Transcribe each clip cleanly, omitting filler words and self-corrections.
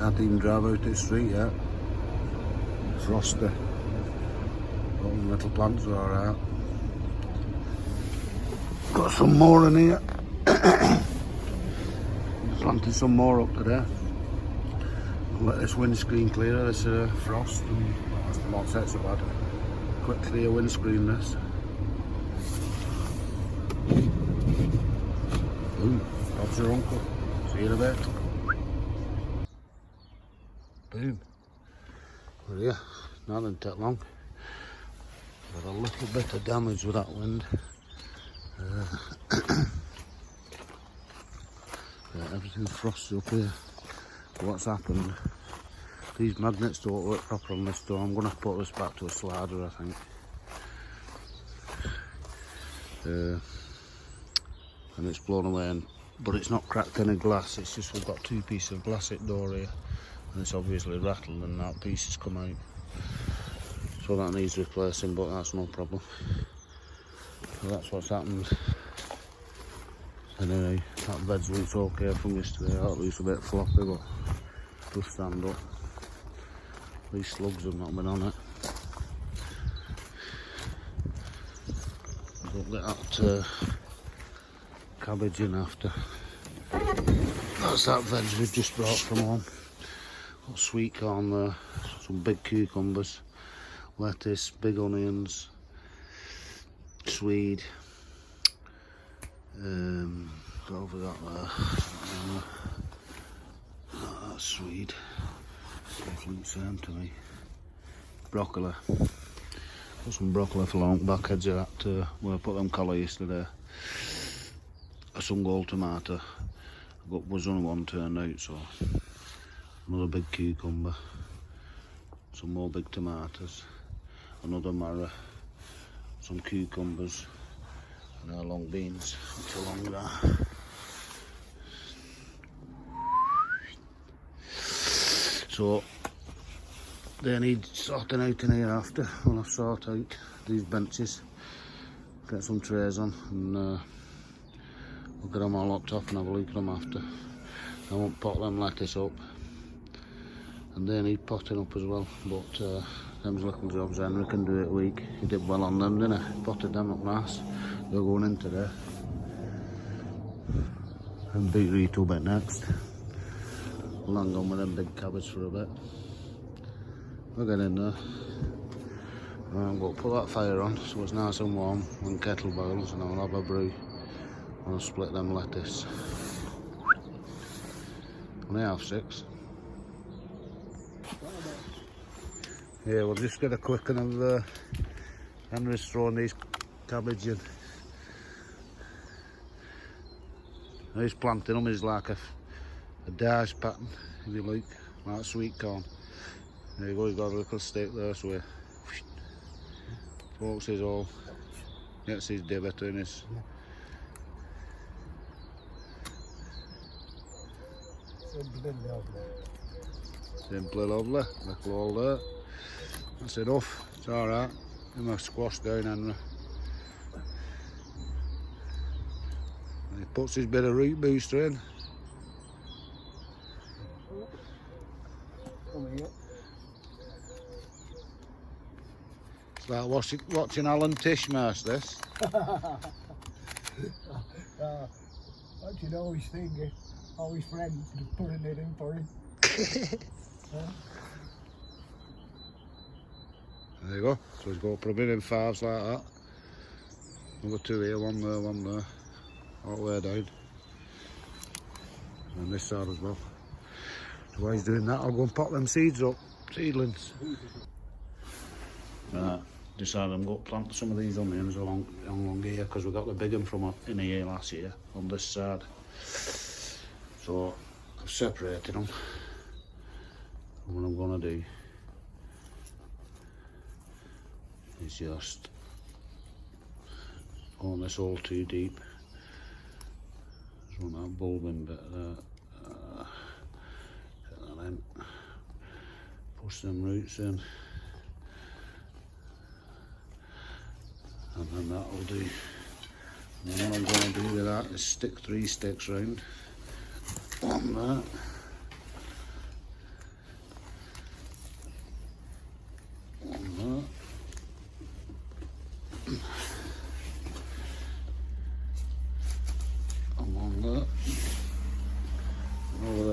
Can't even drive out this street yet. Frosty. All the little plants are alright. Got some more in here. Planted some more up today. I'll let this windscreen clear of this frost, and that's not set so bad. Quick clear windscreen this. Boom, Bob's your uncle. See you in a bit. Boom. We're here. Not going to take long. Got a little bit of damage with that wind. Yeah, everything's frosty up here. What's happened? These magnets don't work proper on this door. I'm going to have to put this back to a slider, I think. And it's blown away, but it's not cracked any glass. It's just we've got two pieces of glass at door here, and it's obviously rattled, and that piece has come out. So that needs replacing, but that's no problem. So that's what's happened. Anyway, that bed's loose okay from yesterday. That looks a bit floppy, but it'll stand up. These slugs have not been on it. Don't get that cabbage in after. That's that veg we've just brought from home. Got sweet corn there, some big cucumbers, lettuce, big onions, swede. What have we got there? That's swede. Definitely same to me. Broccoli. Got some broccoli for long back edge of that where I put them collar yesterday. Some gold tomato. Was only one turned out, so another big cucumber. Some more big tomatoes. Another marrow. Some cucumbers. And our long beans. Not too long that. So they need sorting out in here after. I'll have to sort out these benches, get some trays on, and we'll get them all locked off and have a look at them after. I won't pot them lettuce up, and they need potting up as well, but them's little jobs. Henry can do it a week. He did well on them, didn't he? Potted them up nice. They're going in today. And beetroot a bit next. We'll hang on with them big cabbage for a bit. We'll get in there. I'm going to put that fire on so it's nice and warm when kettle boils, and I'll have a brew. I'll split them lettuce. Only 6:30. Yeah, we'll just get a quick one of Henry's throwing these cabbage in. He's planting them is like a dice pattern, if you like sweet corn. There you go, you've got a little stick there, so he pokes his hole, gets his divot in his. Simply lovely, little hole there. That's enough, it's alright. You must squash down, Henry. And he puts his bit of root booster in. It's like watching Alan Tishmarsh, this. What you always think, always friends putting it in for him. There you go. So he's got to put a bit in 5s like that. Number 2 here, one there. All the way down. And this side as well. So while he's doing that, I'll go and pop them seeds up. Seedlings. Right. Decided I'm going to plant some of these onions along here, because we got the big one from in here last year on this side. So I've separated them. And what I'm going to do is just going this all too deep. Just want that bulbing bit there. Get that in. Push them roots in. And then that'll do. And then what I'm going to do with that is stick 3 sticks round. One there.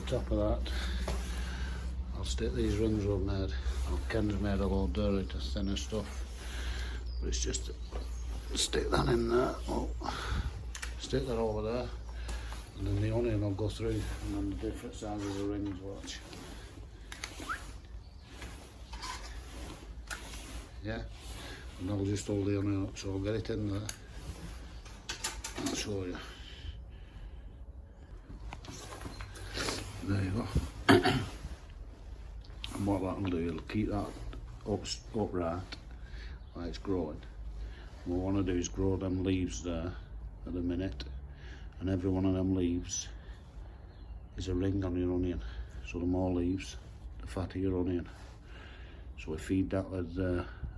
the top of that, I'll stick these rings I've made. Ken's made a load dirty to thinner stuff, but it's just to stick that in there. Oh, stick that over there, and then the onion will go through, and then the different sizes of rings. Watch. Yeah, and I'll just hold the onion up, so I'll get it in there. I'll show you. There you go. And what that'll do, it'll keep that upright while it's growing. What we want to do is grow them leaves there at the minute, and every one of them leaves is a ring on your onion. So the more leaves, the fatter your onion. So we feed that with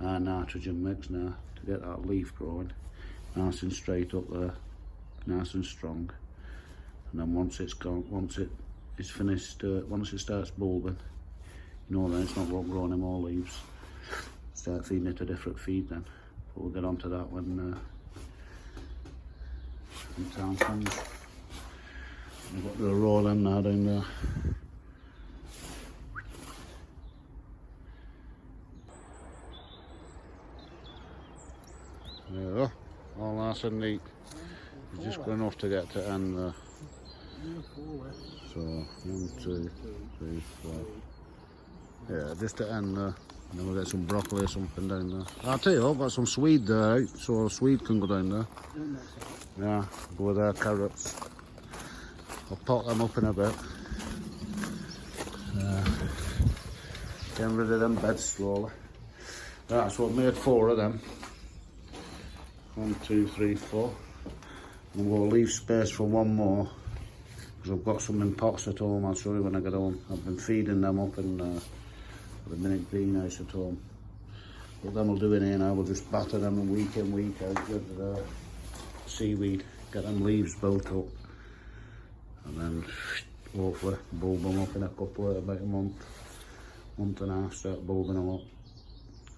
our nitrogen mix now to get that leaf growing nice and straight up there, nice and strong. And then once it's gone, once it is finished, once it starts bulbing, you know then it's not growing any more leaves. Start feeding it a different feed then. But we'll get onto that when time comes. We've got the raw them now down there. There we go, all nice and neat. It's just got enough to get to end there. So 1, 2, 3, 4. Yeah, just to end there. And then we'll get some broccoli or something down there. I'll tell you, I've got some swede there, right? So swede can go down there. Yeah, go with our carrots. I'll pot them up in a bit. Getting rid of them beds slowly. Right, so I've made 4 of them. 1, 2, 3, 4. I'm going to leave space for 1 more, because I've got some in pots at home. I'll show you when I get home. I've been feeding them up in the mini greenhouse at home. What then we'll do in here now, we'll just batter them week in, week out with the seaweed, get them leaves built up, and then hopefully bulb them up in a couple of about a month and a half, start bulbing them up.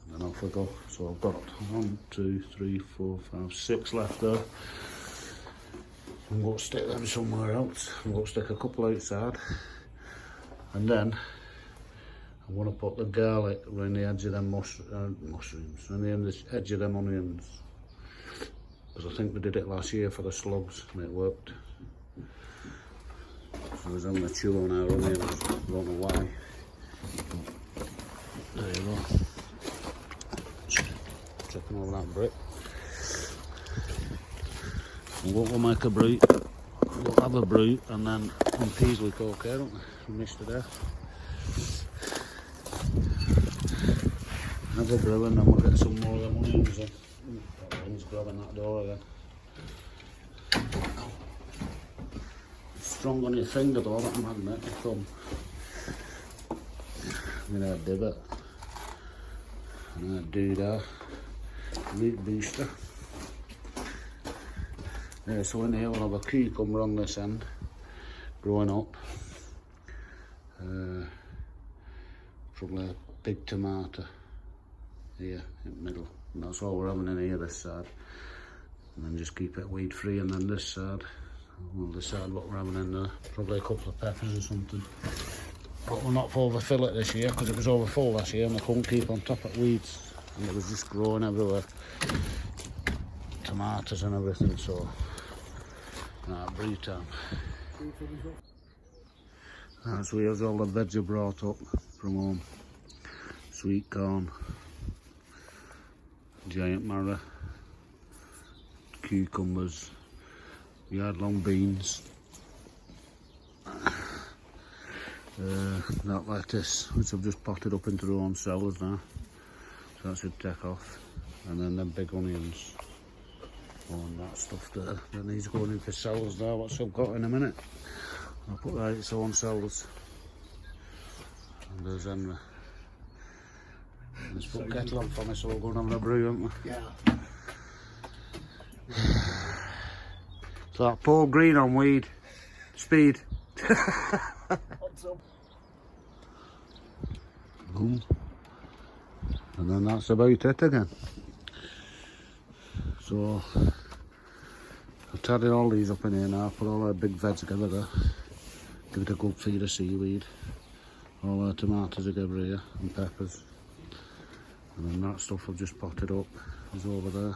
And then off we go. So I've got 1, 2, 3, 4, 5, 6 left there. I'm going to stick them somewhere else. I'm going to stick a couple outside, and then I'm going to put the garlic around the edge of them mushrooms, around the edge of them onions, because I think we did it last year for the slugs and it worked. So I was on the chew on our onions, I don't know why. There you go. Checking over that brick. We'll make a brew. We'll have a brew, and then some Peasley Coke here, don't we? We missed it there. Have a brew, and then we'll get some more of them onions in. That one's grabbing that door again. Strong on your finger though, that magnet, your thumb. I'm gonna dib it. I'm gonna do that. Meat booster. Yeah, so in here we'll have a cucumber on this end, growing up. Probably a big tomato here in the middle. And that's all we're having in here, this side. And then just keep it weed free, and then this side, we'll decide what we're having in there. Probably a couple of peppers or something. But we'll not overfill it this year, because it was overfull last year and I couldn't keep on top of weeds. And it was just growing everywhere. Tomatoes and everything, so brew time. So here's all the veg I brought up from home. Sweet corn, giant marrow, cucumbers, yard long beans, that lettuce, which I've just potted up into their own cellars now, so that should take off, and then them big onions. And that stuff there that needs going into cellars there, which I've got in a minute. I'll put that in its own cellars. And there's Henry. Let's put kettle on for me, so we'll go and have a brew, haven't we? Yeah. So that Paul Green on weed. Speed. And then that's about it again. So I've tidied all these up in here now, put all our big veg together there. Give it a good feed of seaweed. All our tomatoes are together here, and peppers. And then that stuff I've just potted up is over there.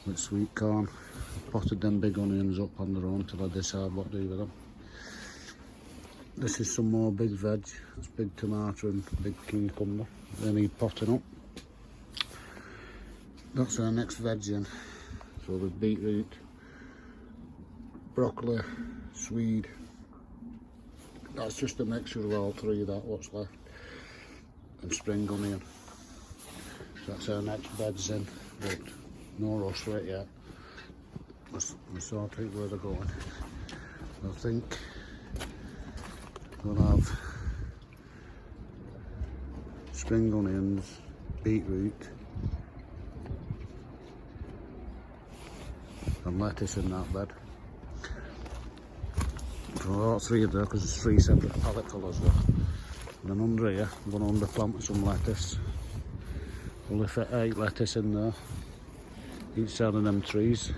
With sweet corn. I've potted them big onions up on their own till I decide what to do with them. This is some more big veg. It's big tomato and big cucumber. They need potting up. That's our next veg in. So there's beetroot, broccoli, swede. That's just a mixture of all three, that what's left. And spring onion. So that's our next veg in, but no rush for it yet. We'll sort out where they're going. I think we'll have spring onions, beetroot, and lettuce in that bed. So all three of there, because there's three separate pallet colours there. And then under here, I'm going to underplant with some lettuce. We'll fit 8 lettuce in there, each side of them trees.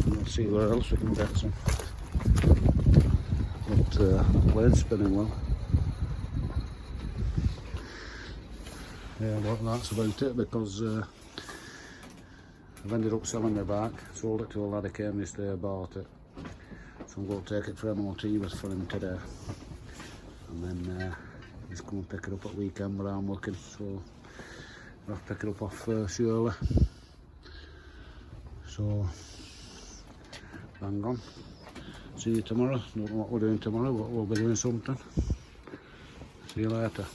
And we'll see where else we can get some. But the plane's spinning well. Yeah, well, that's about it, because I've ended up selling my bike. Sold it to a lad who came yesterday, bought it. So I'm going to take it for MOT for him today. And then he's going to pick it up at weekend where I'm working. So I'll have to pick it up off Shirley. So, hang on. See you tomorrow. Don't know what we're doing tomorrow, but we'll be doing something. See you later.